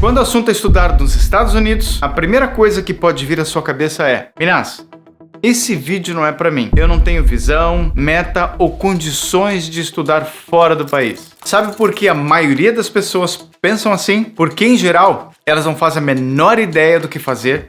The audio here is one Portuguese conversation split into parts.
Quando o assunto é estudar nos Estados Unidos, a primeira coisa que pode vir à sua cabeça é: Minas, esse vídeo não é para mim. Eu não tenho visão, meta ou condições de estudar fora do país. Sabe por que a maioria das pessoas pensam assim? Porque, em geral, elas não fazem a menor ideia do que fazer,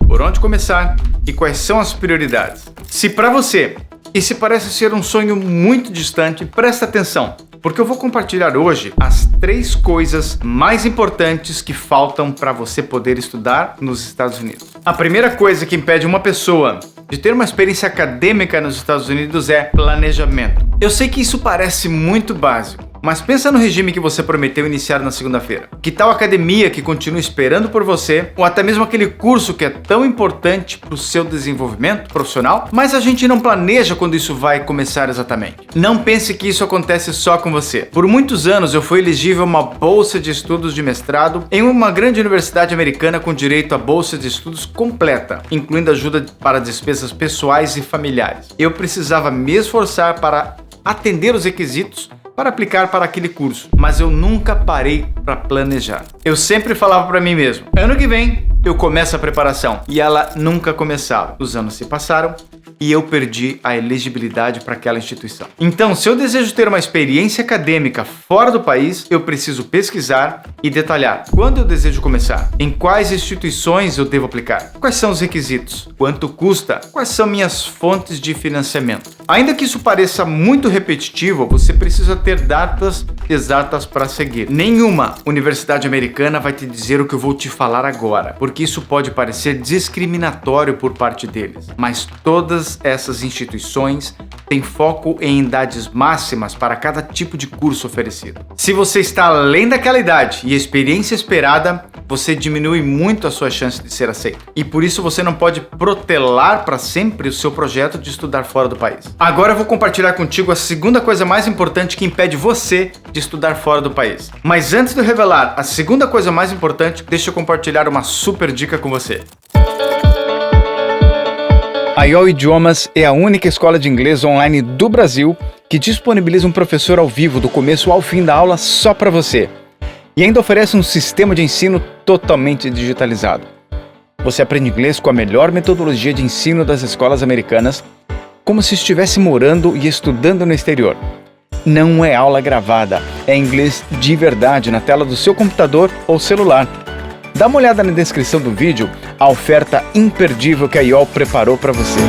por onde começar e quais são as prioridades. Se para você esse parece ser um sonho muito distante, presta atenção, porque eu vou compartilhar hoje as 3 coisas mais importantes que faltam para você poder estudar nos Estados Unidos. A primeira coisa que impede uma pessoa de ter uma experiência acadêmica nos Estados Unidos é planejamento. Eu sei que isso parece muito básico, mas pensa no regime que você prometeu iniciar na segunda-feira. Que tal a academia que continua esperando por você, ou até mesmo aquele curso que é tão importante para o seu desenvolvimento profissional, mas a gente não planeja quando isso vai começar exatamente. Não pense que isso acontece só com você. Por muitos anos eu fui elegível a uma bolsa de estudos de mestrado em uma grande universidade americana com direito à bolsa de estudos completa, incluindo ajuda para despesas pessoais e familiares. Eu precisava me esforçar para atender os requisitos para aplicar para aquele curso, mas eu nunca parei para planejar. Eu sempre falava para mim mesmo: ano que vem eu começo a preparação, e ela nunca começava. Os anos se passaram e eu perdi a elegibilidade para aquela instituição. Então, se eu desejo ter uma experiência acadêmica fora do país, eu preciso pesquisar e detalhar quando eu desejo começar, em quais instituições eu devo aplicar, quais são os requisitos, quanto custa, quais são minhas fontes de financiamento. Ainda que isso pareça muito repetitivo, você precisa ter datas exatas para seguir. Nenhuma universidade americana vai te dizer o que eu vou te falar agora, porque isso pode parecer discriminatório por parte deles, mas todas essas instituições têm foco em idades máximas para cada tipo de curso oferecido. Se você está além daquela idade e experiência esperada, você diminui muito a sua chance de ser aceito. E por isso você não pode protelar para sempre o seu projeto de estudar fora do país. Agora eu vou compartilhar contigo a segunda coisa mais importante que impede você de estudar fora do país. Mas antes de eu revelar a segunda coisa mais importante, deixa eu compartilhar uma super dica com você. A IOL Idiomas é a única escola de inglês online do Brasil que disponibiliza um professor ao vivo do começo ao fim da aula só para você. E ainda oferece um sistema de ensino totalmente digitalizado. Você aprende inglês com a melhor metodologia de ensino das escolas americanas, como se estivesse morando e estudando no exterior. Não é aula gravada, é inglês de verdade na tela do seu computador ou celular. Dá uma olhada na descrição do vídeo, a oferta imperdível que a IOL preparou para você.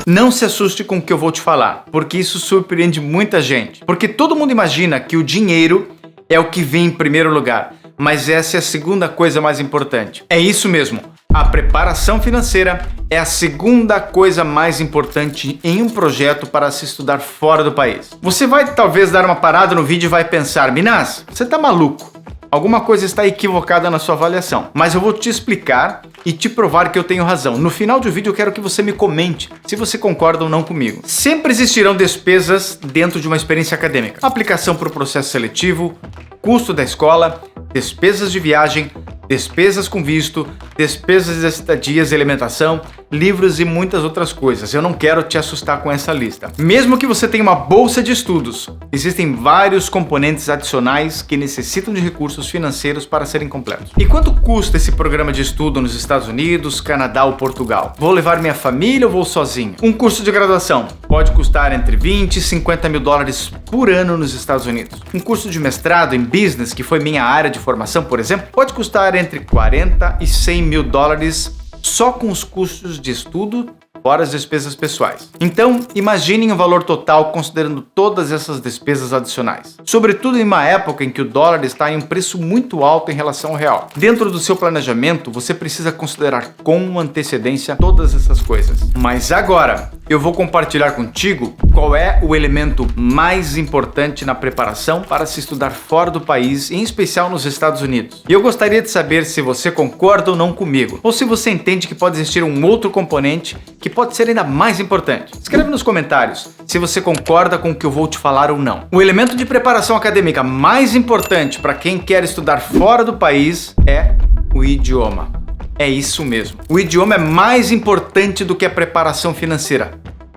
Não se assuste com o que eu vou te falar, porque isso surpreende muita gente. Porque todo mundo imagina que o dinheiro é o que vem em primeiro lugar, mas essa é a segunda coisa mais importante. É isso mesmo, a preparação financeira é a segunda coisa mais importante em um projeto para se estudar fora do país. Você vai talvez dar uma parada no vídeo e vai pensar: Minas, você tá maluco? Alguma coisa está equivocada na sua avaliação, mas eu vou te explicar e te provar que eu tenho razão. No final do vídeo eu quero que você me comente se você concorda ou não comigo. Sempre existirão despesas dentro de uma experiência acadêmica. Aplicação para o processo seletivo, custo da escola, despesas de viagem, despesas com visto, despesas de estadias e alimentação, livros e muitas outras coisas. Eu não quero te assustar com essa lista. Mesmo que você tenha uma bolsa de estudos, existem vários componentes adicionais que necessitam de recursos financeiros para serem completos. E quanto custa esse programa de estudo nos Estados Unidos, Canadá ou Portugal? Vou levar minha família ou vou sozinho? Um curso de graduação pode custar entre 20 e 50 mil dólares por ano nos Estados Unidos. Um curso de mestrado em business, que foi minha área de formação, por exemplo, pode custar entre 40 e 100 mil dólares só com os custos de estudo, fora as despesas pessoais. Então, imaginem o valor total considerando todas essas despesas adicionais. Sobretudo em uma época em que o dólar está em um preço muito alto em relação ao real. Dentro do seu planejamento, você precisa considerar com antecedência todas essas coisas. Mas agora, eu vou compartilhar contigo qual é o elemento mais importante na preparação para se estudar fora do país, em especial nos Estados Unidos. E eu gostaria de saber se você concorda ou não comigo, ou se você entende que pode existir um outro componente que pode ser ainda mais importante. Escreve nos comentários se você concorda com o que eu vou te falar ou não. O elemento de preparação acadêmica mais importante para quem quer estudar fora do país é o idioma. É isso mesmo. O idioma é mais importante do que a preparação financeira.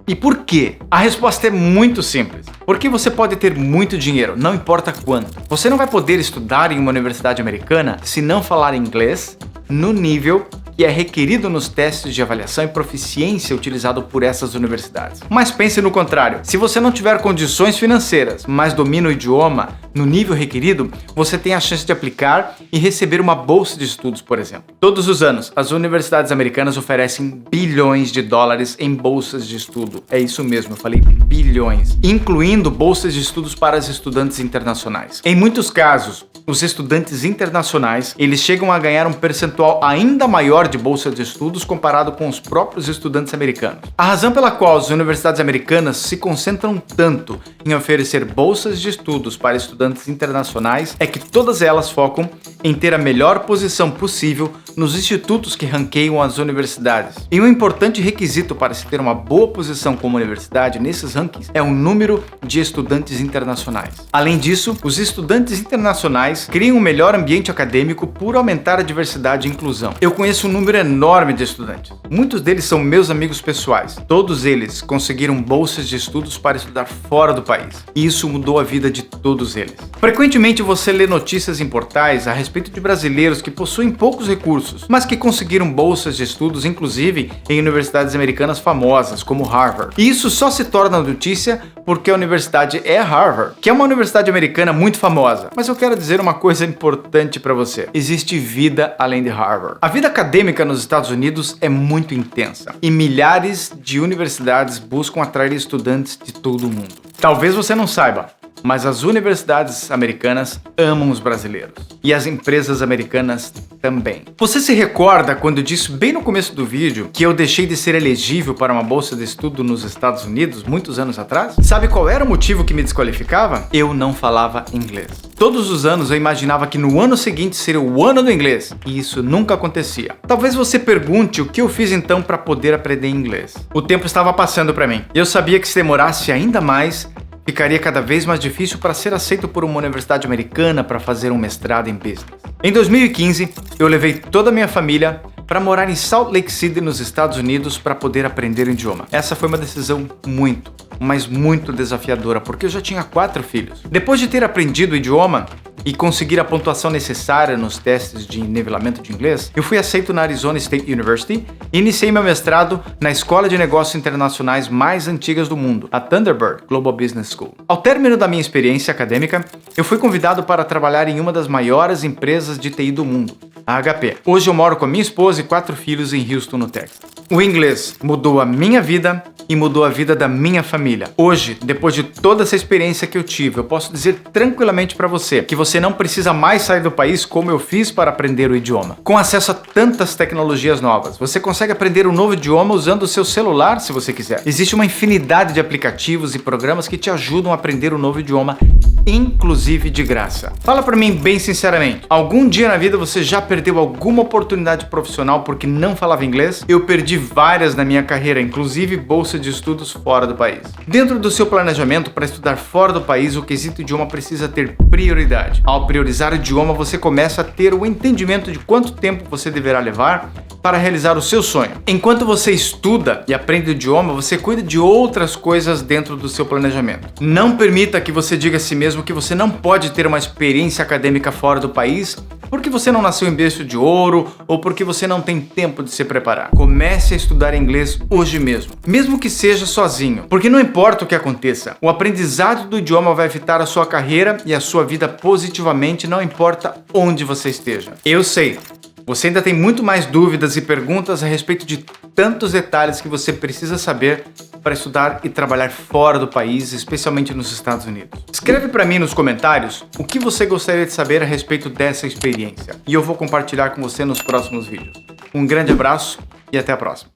E por quê? A resposta é muito simples. Porque você pode ter muito dinheiro, não importa quanto. Você não vai poder estudar em uma universidade americana se não falar inglês no nível que é requerido nos testes de avaliação e proficiência utilizado por essas universidades. Mas pense no contrário. Se você não tiver condições financeiras, mas domina o idioma no nível requerido, você tem a chance de aplicar e receber uma bolsa de estudos, por exemplo. Todos os anos, as universidades americanas oferecem bilhões de dólares em bolsas de estudo. É isso mesmo, eu falei bilhões, incluindo bolsas de estudos para os estudantes internacionais. Em muitos casos, os estudantes internacionais, eles chegam a ganhar um percentual ainda maior de bolsa de estudos comparado com os próprios estudantes americanos. A razão pela qual as universidades americanas se concentram tanto em oferecer bolsas de estudos para estudantes internacionais é que todas elas focam em ter a melhor posição possível nos institutos que ranqueiam as universidades. E um importante requisito para se ter uma boa posição como universidade nesses rankings é o número de estudantes internacionais. Além disso, os estudantes internacionais criam um melhor ambiente acadêmico por aumentar a diversidade e inclusão. Eu conheço um número enorme de estudantes. Muitos deles são meus amigos pessoais. Todos eles conseguiram bolsas de estudos para estudar fora do país. E isso mudou a vida de todos eles. Frequentemente você lê notícias em portais a respeito de brasileiros que possuem poucos recursos, mas que conseguiram bolsas de estudos, inclusive em universidades americanas famosas, como Harvard. E isso só se torna notícia porque a universidade é Harvard, que é uma universidade americana muito famosa. Mas eu quero dizer uma coisa importante para você. Existe vida além de Harvard. A vida acadêmica nos Estados Unidos é muito intensa e milhares de universidades buscam atrair estudantes de todo o mundo. Talvez você não saiba, mas as universidades americanas amam os brasileiros. E as empresas americanas também. Você se recorda quando eu disse bem no começo do vídeo que eu deixei de ser elegível para uma bolsa de estudo nos Estados Unidos muitos anos atrás? Sabe qual era o motivo que me desqualificava? Eu não falava inglês. Todos os anos eu imaginava que no ano seguinte seria o ano do inglês. E isso nunca acontecia. Talvez você pergunte o que eu fiz então para poder aprender inglês. O tempo estava passando para mim. Eu sabia que se demorasse ainda mais, ficaria cada vez mais difícil para ser aceito por uma universidade americana para fazer um mestrado em business. Em 2015, eu levei toda a minha família para morar em Salt Lake City, nos Estados Unidos, para poder aprender o idioma. Essa foi uma decisão muito desafiadora, porque eu já tinha 4 filhos. Depois de ter aprendido o idioma e conseguir a pontuação necessária nos testes de nivelamento de inglês, eu fui aceito na Arizona State University e iniciei meu mestrado na escola de negócios internacionais mais antigas do mundo, a Thunderbird Global Business School. Ao término da minha experiência acadêmica, eu fui convidado para trabalhar em uma das maiores empresas de TI do mundo, a HP. Hoje eu moro com a minha esposa e 4 filhos em Houston, no Texas. O inglês mudou a minha vida e mudou a vida da minha família. Hoje, depois de toda essa experiência que eu tive, eu posso dizer tranquilamente para você que você não precisa mais sair do país como eu fiz para aprender o idioma. Com acesso a tantas tecnologias novas, você consegue aprender um novo idioma usando o seu celular se você quiser. Existe uma infinidade de aplicativos e programas que te ajudam a aprender um novo idioma, inclusive de graça. Fala para mim bem sinceramente, algum dia na vida você já perdeu alguma oportunidade profissional porque não falava inglês? Eu perdi várias na minha carreira, inclusive bolsa de estudos fora do país. Dentro do seu planejamento para estudar fora do país, o quesito idioma precisa ter prioridade. Ao priorizar o idioma, você começa a ter o entendimento de quanto tempo você deverá levar para realizar o seu sonho. Enquanto você estuda e aprende o idioma, você cuida de outras coisas dentro do seu planejamento. Não permita que você diga a si mesmo que você não pode ter uma experiência acadêmica fora do país porque você não nasceu em berço de ouro ou porque você não tem tempo de se preparar. Comece a estudar inglês hoje mesmo que seja sozinho, porque não importa o que aconteça, o aprendizado do idioma vai afetar a sua carreira e a sua vida positivamente, não importa onde você esteja. Eu sei, você ainda tem muito mais dúvidas e perguntas a respeito de tantos detalhes que você precisa saber para estudar e trabalhar fora do país, especialmente nos Estados Unidos. Escreve para mim nos comentários o que você gostaria de saber a respeito dessa experiência e eu vou compartilhar com você nos próximos vídeos. Um grande abraço e até a próxima.